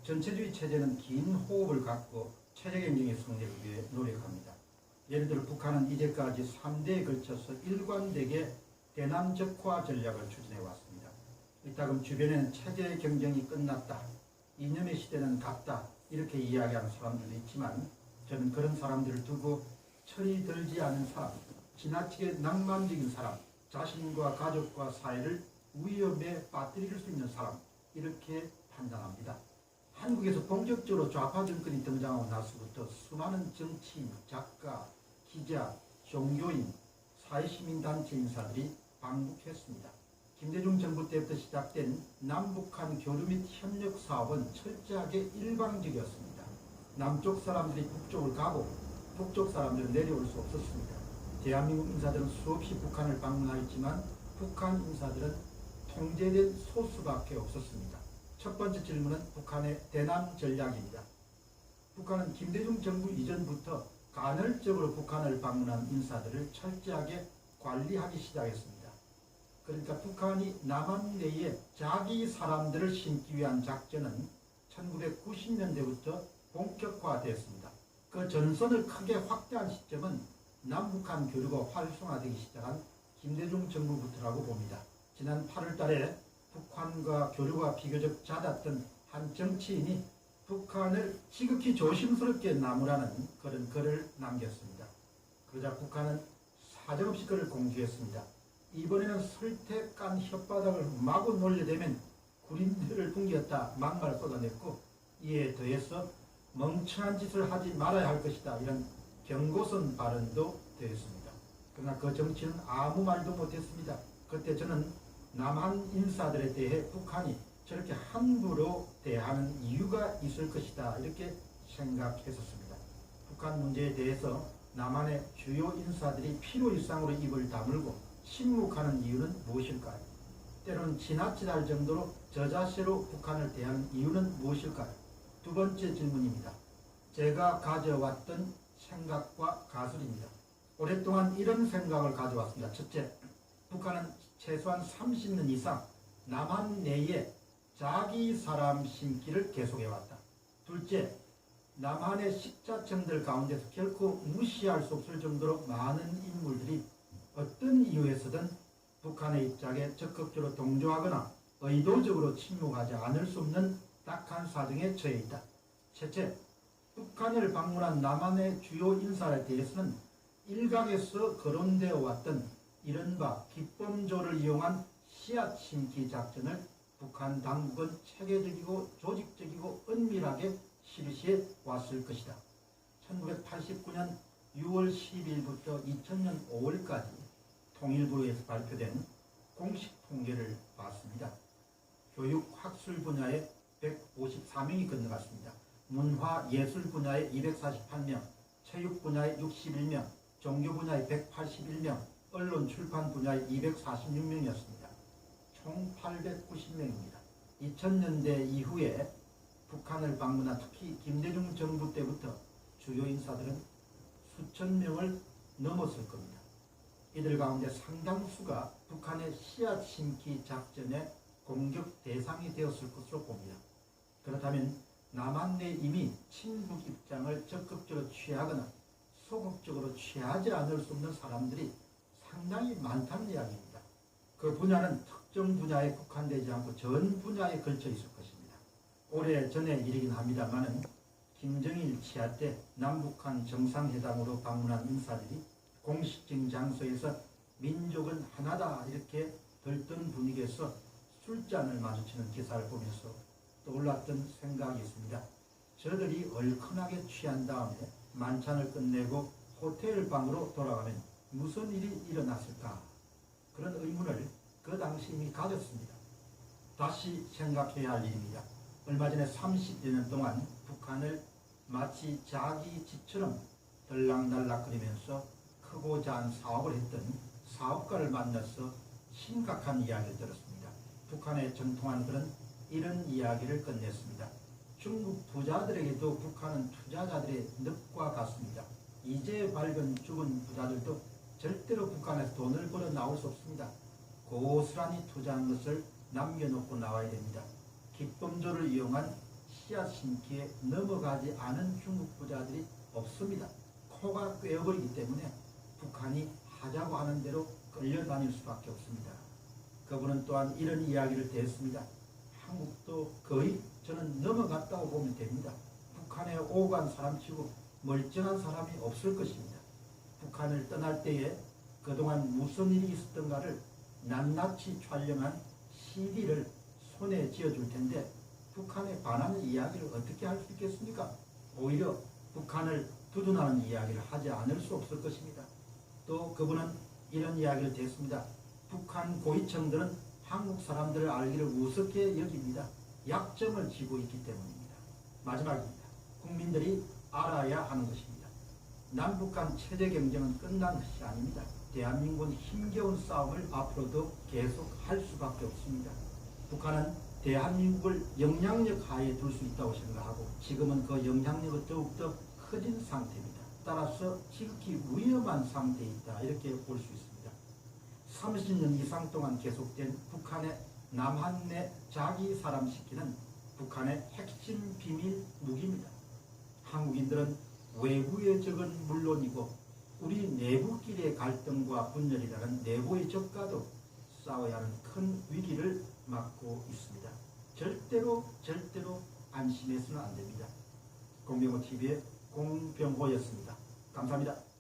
전체주의 체제는 긴 호흡을 갖고 체제 경쟁의 승리를 위해 노력합니다. 예를 들어 북한은 이제까지 3대에 걸쳐서 일관되게 대남적화 전략을 추진해 왔습니다. 이따금 주변에는 체제 경쟁이 끝났다, 이념의 시대는 갔다 이렇게 이야기하는 사람들도 있지만 저는 그런 사람들을 두고 철이 들지 않은 사람, 지나치게 낭만적인 사람, 자신과 가족과 사회를 위협에 빠뜨릴 수 있는 사람 이렇게 판단합니다. 한국에서 본격적으로 좌파 정권이 등장하고 나서부터 수많은 정치인, 작가, 기자, 종교인, 사회시민단체 인사들이 방북했습니다. 김대중 정부 때부터 시작된 남북한 교류 및 협력 사업은 철저하게 일방적이었습니다. 남쪽 사람들이 북쪽을 가고 북쪽 사람들은 내려올 수 없었습니다. 대한민국 인사들은 수없이 북한을 방문하였지만 북한 인사들은 통제된 소수밖에 없었습니다. 첫 번째 질문은 북한의 대남 전략입니다. 북한은 김대중 정부 이전부터 간헐적으로 북한을 방문한 인사들을 철저하게 관리하기 시작했습니다. 그러니까 북한이 남한 내에 자기 사람들을 심기 위한 작전은 1990년대부터 본격화되었습니다. 그 전선을 크게 확대한 시점은 남북한 교류가 활성화되기 시작한 김대중 정부부터라고 봅니다. 지난 8월 달에 북한과 교류가 비교적 잦았던 한 정치인이 북한을 지극히 조심스럽게 나무라는 그런 글을 남겼습니다. 그러자 북한은 사정없이 그를 공개했습니다. 이번에는 설득간 혓바닥을 마구 놀려대면 구린들을 붕괴했다 막말을 쏟아냈고 이에 더해서 멍청한 짓을 하지 말아야 할 것이다 이런 경고성 발언도 되었습니다. 그러나 그 정치는 아무 말도 못했습니다. 그때 저는 남한 인사들에 대해 북한이 저렇게 함부로 대하는 이유가 있을 것이다 이렇게 생각했었습니다. 북한 문제에 대해서 남한의 주요 인사들이 필요이상으로 입을 다물고 침묵하는 이유는 무엇일까요? 때로는 지나치다 정도로 저자세로 북한을 대하는 이유는 무엇일까요? 두 번째 질문입니다. 제가 가져왔던 생각과 가설입니다. 오랫동안 이런 생각을 가져왔습니다. 첫째, 북한은 최소한 30년 이상 남한 내에 자기 사람 심기를 계속해왔다. 둘째, 남한의 식자층들 가운데서 결코 무시할 수 없을 정도로 많은 인물들이 어떤 이유에서든 북한의 입장에 적극적으로 동조하거나 의도적으로 침묵하지 않을 수 없는 딱한 사정에 처해 있다. 셋째, 북한을 방문한 남한의 주요 인사에 대해서는 일각에서 거론되어 왔던 이른바 기범조를 이용한 씨앗 심기 작전을 북한 당국은 체계적이고 조직적이고 은밀하게 실시해 왔을 것이다. 1989년 6월 12일부터 2000년 5월까지 통일부에서 발표된 공식 통계를 봤습니다. 교육, 학술 분야에 154명이 건너갔습니다. 문화, 예술 분야에 248명, 체육 분야에 61명, 종교 분야에 181명, 언론, 출판 분야에 246명이었습니다. 총 890명입니다. 2000년대 이후에 북한을 방문한 특히 김대중 정부 때부터 주요 인사들은 수천 명을 넘었을 겁니다. 이들 가운데 상당수가 북한의 씨앗 심기 작전의 공격 대상이 되었을 것으로 봅니다. 그렇다면 남한 내 이미 친북 입장을 적극적으로 취하거나 소극적으로 취하지 않을 수 없는 사람들이 상당히 많다는 이야기입니다. 그 분야는 특정 분야에 국한되지 않고 전 분야에 걸쳐 있을 것입니다. 오래전의 일이긴 합니다만은 김정일 치하 때 남북한 정상회담으로 방문한 인사들이 공식적인 장소에서 민족은 하나다 이렇게 들뜬 분위기에서 술잔을 마주치는 기사를 보면서 떠올랐던 생각이 있습니다. 저들이 얼큰하게 취한 다음에 만찬을 끝내고 호텔 방으로 돌아가면 무슨 일이 일어났을까? 그런 의문을 그 당시 이미 가졌습니다. 다시 생각해야 할 일입니다. 얼마 전에 30여 년 동안 북한을 마치 자기 집처럼 들락날락거리면서 크고 작은 사업을 했던 사업가를 만나서 심각한 이야기를 들었습니다. 북한의 정통한 글은 이런 이야기를 끝냈습니다. 중국 부자들에게도 북한은 투자자들의 늪과 같습니다. 이제 밝은 죽은 부자들도 절대로 북한에서 돈을 벌어 나올 수 없습니다. 고스란히 투자한 것을 남겨놓고 나와야 됩니다. 기범조를 이용한 씨앗 심기에 넘어가지 않은 중국 부자들이 없습니다. 코가 꿰어버리기 때문에 북한이 하자고 하는 대로 끌려다닐 수밖에 없습니다. 그분은 또한 이런 이야기를 대했습니다. 한국도 거의 저는 넘어갔다고 보면 됩니다. 북한에 오고 간 사람치고 멀쩡한 사람이 없을 것입니다. 북한을 떠날 때에 그동안 무슨 일이 있었던가를 낱낱이 촬영한 CD를 손에 쥐어줄 텐데 북한에 관한 이야기를 어떻게 할 수 있겠습니까? 오히려 북한을 두둔하는 이야기를 하지 않을 수 없을 것입니다. 또 그분은 이런 이야기를 했습니다. 북한 고위층들은 한국 사람들을 알기를 우습게 여깁니다. 약점을 쥐고 있기 때문입니다. 마지막입니다. 국민들이 알아야 하는 것입니다. 남북한 체제 경쟁은 끝난 것이 아닙니다. 대한민국은 힘겨운 싸움을 앞으로도 계속할 수밖에 없습니다. 북한은 대한민국을 영향력 하에 둘 수 있다고 생각하고 지금은 그 영향력이 더욱더 커진 상태입니다. 따라서 지극히 위험한 상태에 있다 이렇게 볼 수 있습니다. 30년 이상 동안 계속된 북한의 남한내 자기 사람시키는 북한의 핵심 비밀 무기입니다. 한국인들은 외부의 적은 물론이고 우리 내부끼리의 갈등과 분열이라는 내부의 적과도 싸워야 하는 큰 위기를 맞고 있습니다. 절대로 안심해서는 안 됩니다. 공병호TV의 공병호였습니다. 감사합니다.